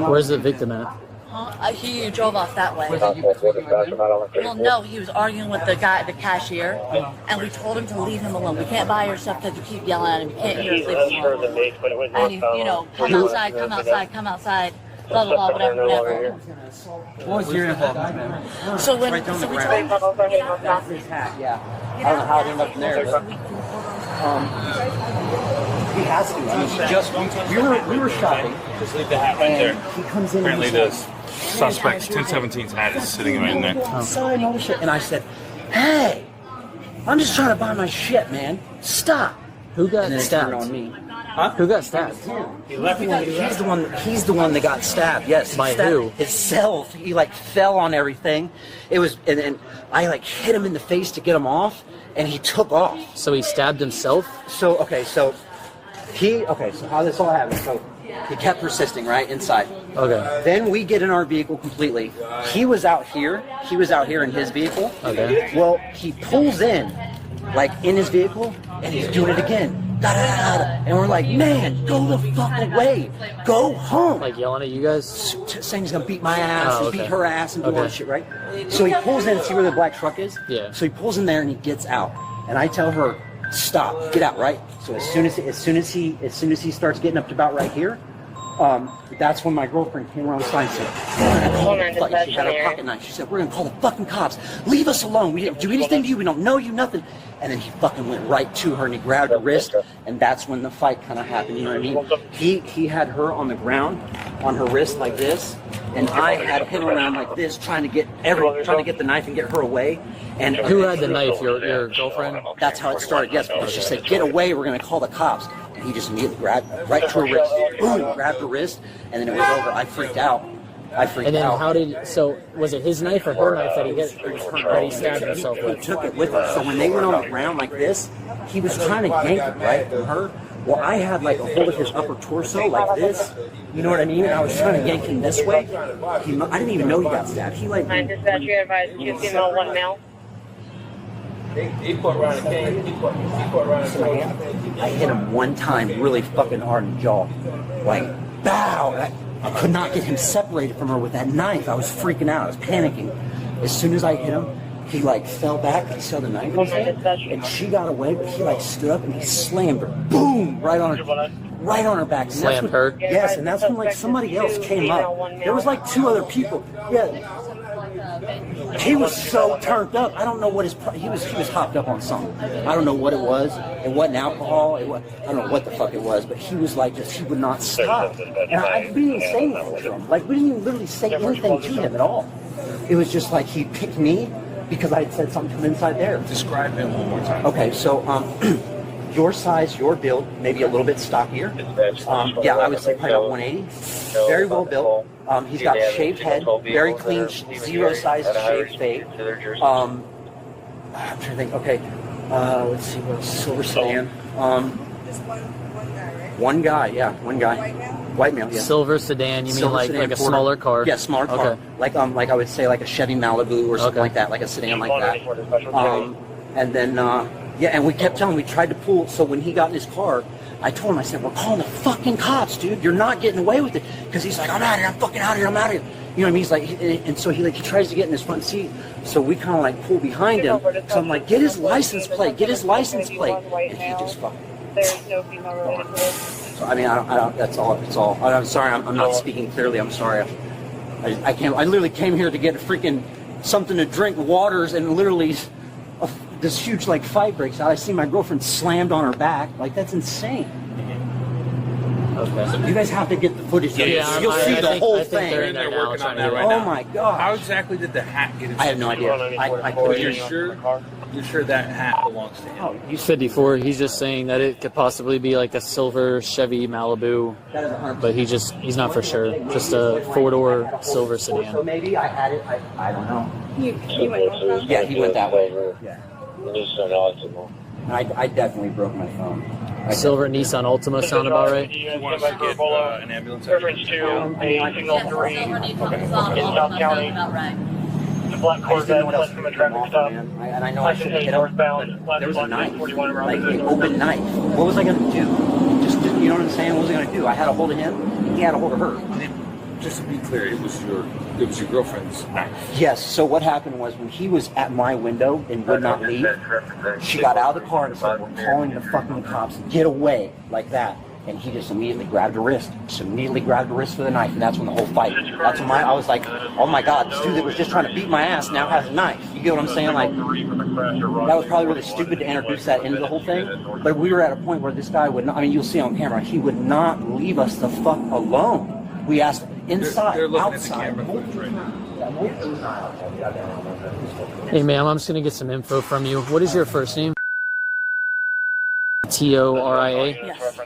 Where's the victim at? He drove off that way. Well, no, he was arguing with the guy, the cashier, and we told him to leave him alone. We can't buy your stuff because you keep yelling at him. You can't hear us, leave him alone. And you know, come outside, come outside, come outside. Blah blah blah, whatever, whatever. What was your involvement, man? So when we told him, Yeah. I don't know how it ended up in there, but he has to. I mean, he just we were shopping. Just leave the hat right there. He comes in. Apparently, the suspect's 1017's hat is sitting right in there. So I noticed it, and I said, "Hey, I'm just trying to buy my shit, man. Stop." Who got And then it stabbed? turned on me. Huh? Who got stabbed? He's the one that got stabbed. Yes. By who? Himself. He like fell on everything. It was, and I like hit him in the face to get him off, and he took off. So he stabbed himself? So so how this all happened? So he kept persisting right inside. Okay. Then we get in our vehicle completely. He was out here. In his vehicle. Okay. Well, he pulls in, like in his vehicle, and he's doing it again. Da, da, da, da. And we're like, man, go the fuck away. Go home. Like yelling at you guys? Saying he's gonna beat my ass and beat her ass and do all Okay. that shit, right? So he pulls in, see where the black truck is? Yeah. So he pulls in there and he gets out. And I tell her, stop, get out, right? So as soon as he starts getting up to about right here, that's when my girlfriend came around the side and said, we're gonna call the fuck. She had her pocket knife. She said, we're gonna call the fucking cops. Leave us alone. We didn't do anything to you. We don't know you, nothing. And then he fucking went right to her and he grabbed her wrist, and that's when the fight kind of happened. You know what I mean? He had her on the ground, on her wrist like this, and I had him around like this, trying to get the knife and get her away. And Who had the knife? Your girlfriend? that's how it started. Yes, because she said, "Get away! We're gonna call the cops." And he just immediately grabbed right to her wrist, boom, grabbed her wrist, and then it was over. I freaked out. And then so was it his knife or her knife that he hit? That he stabbed himself He with? took it with him. So when they went on the ground like this, he was trying to yank it right from her. Well, I had like a hold of his upper torso like this. You know what I mean? And I was trying to yank him this way. I didn't even know he got stabbed. He like. Dispatch, you advise 2 female, 1 male. I hit him one time really fucking hard in the jaw. Like, bow! I could not get him separated from her with that knife. I was freaking out. I was panicking. As soon as I hit him, he like fell back. He saw the knife in his hand, and she got away, but he like stood up and he slammed her. Boom! Right on her back. And Slammed her? Yes, and that's when like somebody else came up. There was like 2 other people. Yeah. He was so turned up. I don't know what he was hopped up on something. I don't know what it was. It wasn't alcohol. I don't know what the fuck it was, but he was like he would not stop. And we didn't say anything to him. Like we didn't even literally say anything to him at all. It was just like he picked me because I had said something to him inside there. Describe him one more time. Okay, so your size, your build, maybe a little bit stockier. Yeah, I would say probably about 180. Very well built. He's got a shaved head, very clean, zero size shaved fade. I'm trying to think. Okay, let's see what silver sedan. One guy, yeah, one guy. White male, yeah. Silver sedan, you mean like a smaller car? Yeah, smaller car. Okay. Like I would say like a Chevy Malibu or something like that, like a sedan like that. And then yeah, and we kept telling him, we tried to pull, so when he got in his car, I told him, I said, we're calling the fucking cops, dude. You're not getting away with it. Because he's like, I'm out of here, I'm fucking out of here, I'm out of here. You know what I mean? He's like, and so he tries to get in his front seat. So we kind of like pull behind him. So I'm like, get his license plate, and he just fucking. There's no female related to this. So I mean, I don't. That's all. It's all. I'm sorry. I'm not speaking clearly. I'm sorry. I can't. I literally came here to get freaking something to drink, waters, and literally this huge like fight breaks out. I see my girlfriend slammed on her back. Like that's insane. Okay. You guys have to get the footage. Yeah, You'll see the whole thing. They're working on that right now. Oh my god. How exactly did the hat get? I have no idea. You're sure that hat belongs to him? Oh, You said before, he's just saying that it could possibly be like a silver Chevy Malibu, that is 100%. but he's not for sure. Just a 4-door silver So sedan. maybe I had it. I don't know. He went northbound? Yeah, he went that way. Yeah. Yeah. I definitely broke my phone. Silver Nissan Altima sound about right? You want us to get an ambulance? Reference to a signal 3 in South County. The black Corvette fled from a traffic stop. And I know I should have hit him, northbound. but there was a knife, 41 around like the an open knife. What was I going to do? Just, you know what I'm saying? What was I going to do? I had a hold of him, he had a hold of her. just to be clear, it was your girlfriend's knife. Yes. So what happened was when he was at my window and would not leave, she got out of the car and said, "We're calling the fucking cops. Get away," like that. And he just immediately grabbed her wrist. Just immediately grabbed her wrist for the knife, and that's when the whole fight. That's when I was like, "Oh my God, this dude that was just trying to beat my ass now has a knife." You get what I'm saying? Like, that was probably really stupid to introduce that into the whole thing. But we were at a point where this guy would not. I mean, you'll see on camera. He would not leave us the fuck alone. We asked inside, They're looking outside. at the camera footage right now. Hey, ma'am, I'm just gonna get some info from you. What is your first name? Toria. Yes.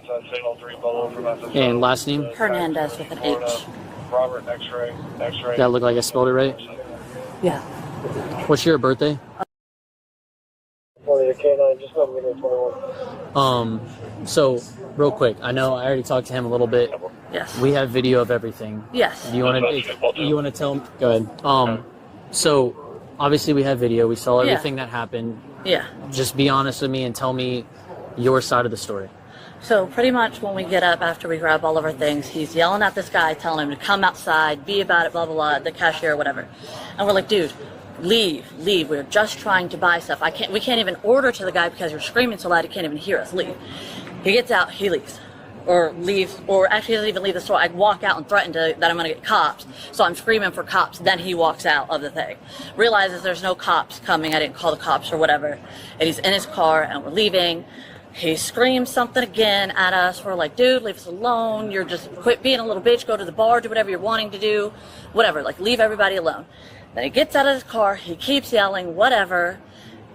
And last name? Hernandez with an H. Robert, X-ray. That look like I spelled it right? Yeah. What's your birthday? So real quick, I know I already talked to him a little bit. Yes. We have video of everything. Yes. Do you want to tell him? Go ahead. So obviously we have video. We saw everything that happened. Yeah. Just be honest with me and tell me your side of the story. So pretty much when we get up after we grab all of our things, he's yelling at this guy, telling him to come outside, be about it, blah, blah, blah, the cashier or whatever. And we're like, dude, leave. We're just trying to buy stuff. We can't even order to the guy because you're screaming so loud he can't even hear us. Leave. He gets out, he leaves. Or leaves, or actually doesn't even leave the store. I walk out and threaten that I'm going to get cops. So I'm screaming for cops. Then he walks out of the thing. Realizes there's no cops coming. I didn't call the cops or whatever. And he's in his car and we're leaving. He screams something again at us. We're like, dude, leave us alone. You're just quit being a little bitch. Go to the bar, do whatever you're wanting to do. Whatever, like leave everybody alone. Then he gets out of his car. He keeps yelling, whatever.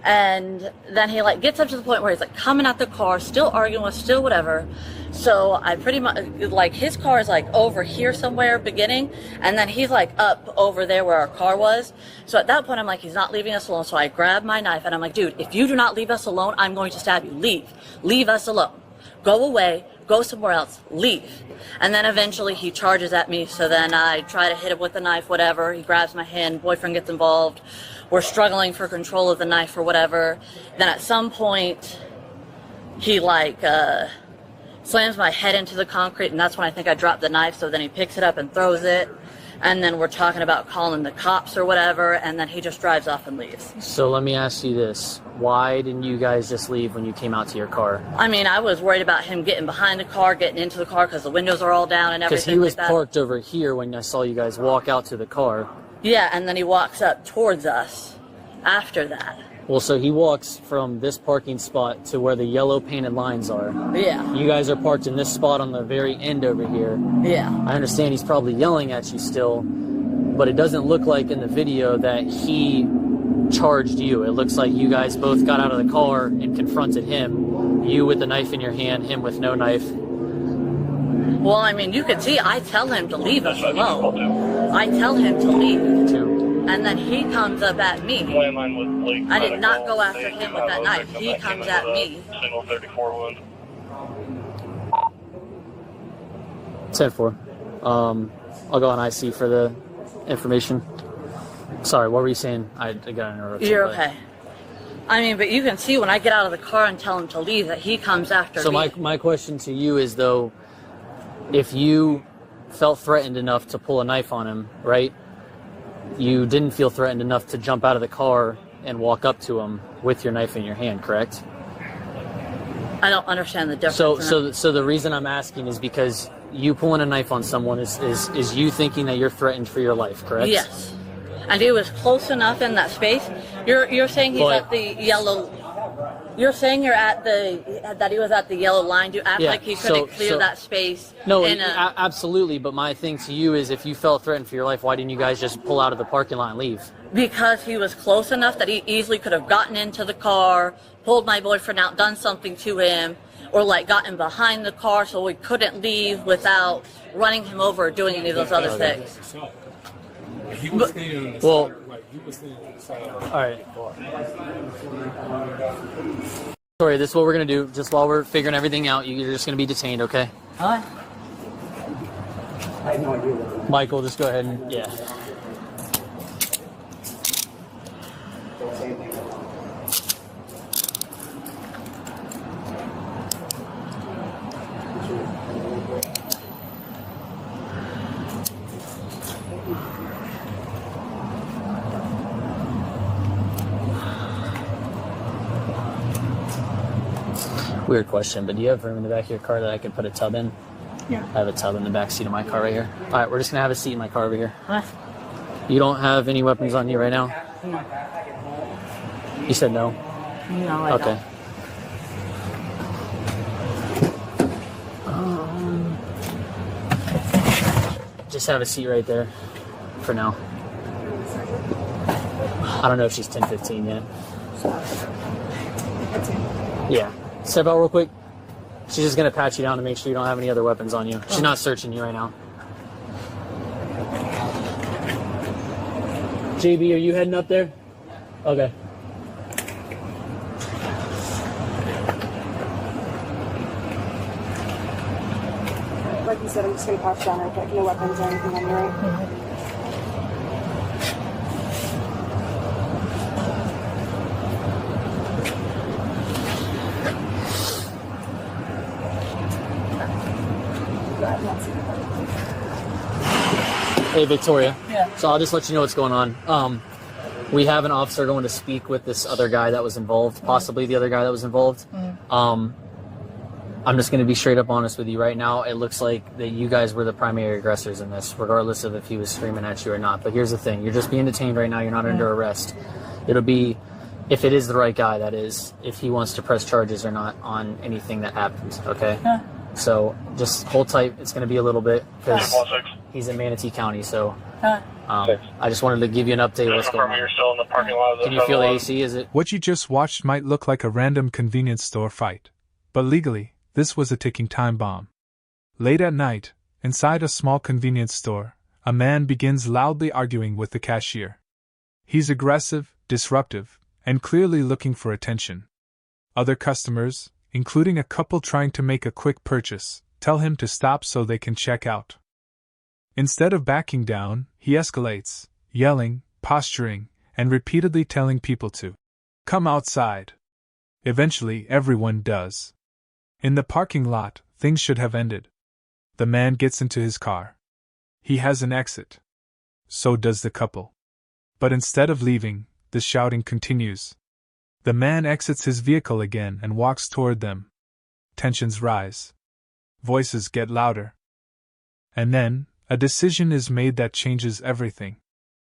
And then he like gets up to the point where he's like coming out the car, still arguing with, still whatever. So I pretty much, like his car is like over here somewhere beginning, and then he's like up over there where our car was. So at that point I'm like, he's not leaving us alone. So I grab my knife and I'm like, dude, if you do not leave us alone, I'm going to stab you. Leave us alone. Go away, go somewhere else, leave. And then eventually he charges at me. So then I try to hit him with the knife, whatever. He grabs my hand, boyfriend gets involved. We're struggling for control of the knife or whatever. Then at some point, he like slams my head into the concrete, and that's when I think I dropped the knife. So then he picks it up and throws it. And then we're talking about calling the cops or whatever, and then he just drives off and leaves. So let me ask you this. Why didn't you guys just leave when you came out to your car? I mean, I was worried about him getting behind the car, getting into the car, because the windows are all down and everything. Because he was like that. parked over here when I saw you guys walk out to the car. Yeah, and then he walks up towards us after that. Well, so he walks from this parking spot to where the yellow painted lines are. Yeah. You guys are parked in this spot on the very end over here. Yeah. I understand he's probably yelling at you still, but it doesn't look like in the video that he charged you. It looks like you guys both got out of the car and confronted him. You with the knife in your hand, him with no knife. Well, I mean, you could see I tell him to leave us alone. I tell him to leave. Too. And then he comes up at me. I did not go after him with that knife. He comes at me. Single 34 wound. 10-4. I'll go on IC for the information. Sorry, what were you saying? I got interrupted. You're okay. I mean, but you can see when I get out of the car and tell him to leave that he comes after me. So my question to you is, though, if you felt threatened enough to pull a knife on him, right? You didn't feel threatened enough to jump out of the car and walk up to him with your knife in your hand, correct? I don't understand the difference. So the reason I'm asking is because you pulling a knife on someone is you thinking that you're threatened for your life, correct? Yes. And he was close enough in that space. You're saying he's at the yellow. You're saying that he was at the yellow line. Do you act like he couldn't clear that space? No, absolutely. But my thing to you is, if you felt threatened for your life, why didn't you guys just pull out of the parking lot and leave? Because he was close enough that he easily could have gotten into the car, pulled my boyfriend out, done something to him, or like gotten behind the car so we couldn't leave without running him over or doing any of those other things. He was standing on the Well, side, like he was standing on the side. all right. Sorry, this is what we're gonna do. Just while we're figuring everything out, you're just gonna be detained, okay? Huh? I have no idea what Michael, just go ahead and Weird question, but do you have room in the back of your car that I could put a tub in? Yeah. I have a tub in the back seat of my car right here. All right, we're just going to have a seat in my car over here. Huh? You don't have any weapons on you right now? No. You said no? No, I Okay. don't. Just have a seat right there for now. I don't know if she's 10-15 yet. Yeah. Step out real quick. She's just going to pat you down to make sure you don't have any other weapons on you. She's not searching you right now. JB, are you heading up there? Okay. Like you said, I'm just going to pass down real quick. No weapons or anything on you, right? Hey, Victoria. Yeah. So I'll just let you know what's going on. We have an officer going to speak with this other guy that was involved, possibly the other guy that was involved. I'm just going to be straight up honest with you right now. It looks like that you guys were the primary aggressors in this, regardless of if he was screaming at you or not. But here's the thing. You're just being detained right now. You're not under arrest. It'll be, if it is the right guy, that is, if he wants to press charges or not on anything that happened, okay? So just hold tight. It's going to be a little bit because he's in Manatee County. So I just wanted to give you an update of what's going on. You're still in the parking lot of the Can you feel the AC? Is it? What you just watched might look like a random convenience store fight, but legally, this was a ticking time bomb. Late at night, inside a small convenience store, a man begins loudly arguing with the cashier. He's aggressive, disruptive, and clearly looking for attention. Other customers, including a couple trying to make a quick purchase, tell him to stop so they can check out. Instead of backing down, he escalates, yelling, posturing, and repeatedly telling people to come outside. Eventually, everyone does. In the parking lot, things should have ended. The man gets into his car. He has an exit. So does the couple. But instead of leaving, the shouting continues. The man exits his vehicle again and walks toward them. Tensions rise. Voices get louder. And then, a decision is made that changes everything.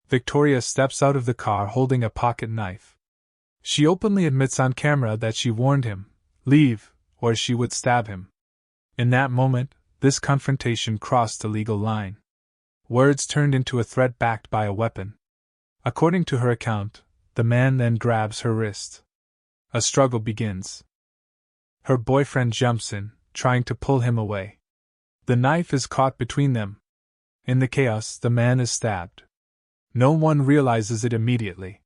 Victoria steps out of the car holding a pocket knife. She openly admits on camera that she warned him, leave, or she would stab him. In that moment, this confrontation crossed the legal line. Words turned into a threat backed by a weapon. According to her account, the man then grabs her wrist. A struggle begins. Her boyfriend jumps in, trying to pull him away. The knife is caught between them. In the chaos, the man is stabbed. No one realizes it immediately.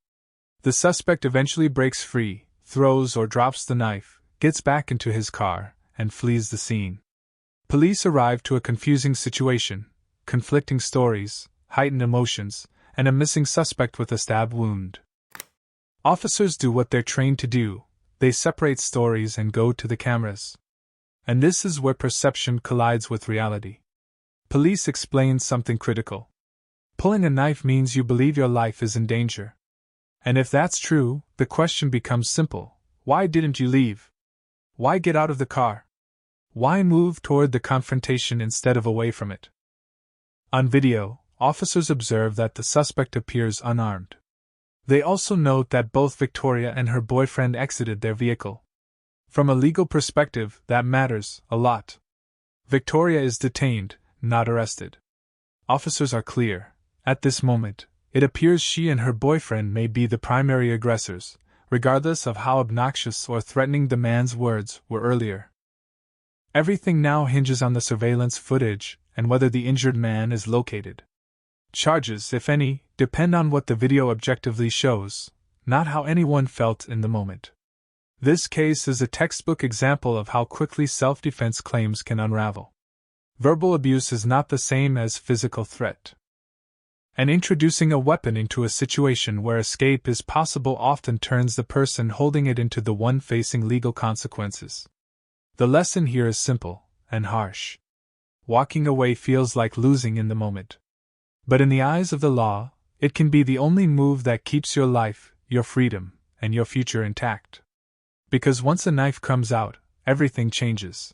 The suspect eventually breaks free, throws or drops the knife, gets back into his car, and flees the scene. Police arrive to a confusing situation, conflicting stories, heightened emotions, and a missing suspect with a stab wound. Officers do what they're trained to do, they separate stories and go to the cameras. And this is where perception collides with reality. Police explain something critical. Pulling a knife means you believe your life is in danger. And if that's true, the question becomes simple. Why didn't you leave? Why get out of the car? Why move toward the confrontation instead of away from it? On video, officers observe that the suspect appears unarmed. They also note that both Victoria and her boyfriend exited their vehicle. From a legal perspective, that matters a lot. Victoria is detained, not arrested. Officers are clear. At this moment, it appears she and her boyfriend may be the primary aggressors, regardless of how obnoxious or threatening the man's words were earlier. Everything now hinges on the surveillance footage and whether the injured man is located. Charges, if any, depend on what the video objectively shows, not how anyone felt in the moment. This case is a textbook example of how quickly self-defense claims can unravel. Verbal abuse is not the same as physical threat. And introducing a weapon into a situation where escape is possible often turns the person holding it into the one facing legal consequences. The lesson here is simple and harsh. Walking away feels like losing in the moment. But in the eyes of the law, it can be the only move that keeps your life, your freedom, and your future intact. Because once a knife comes out, everything changes.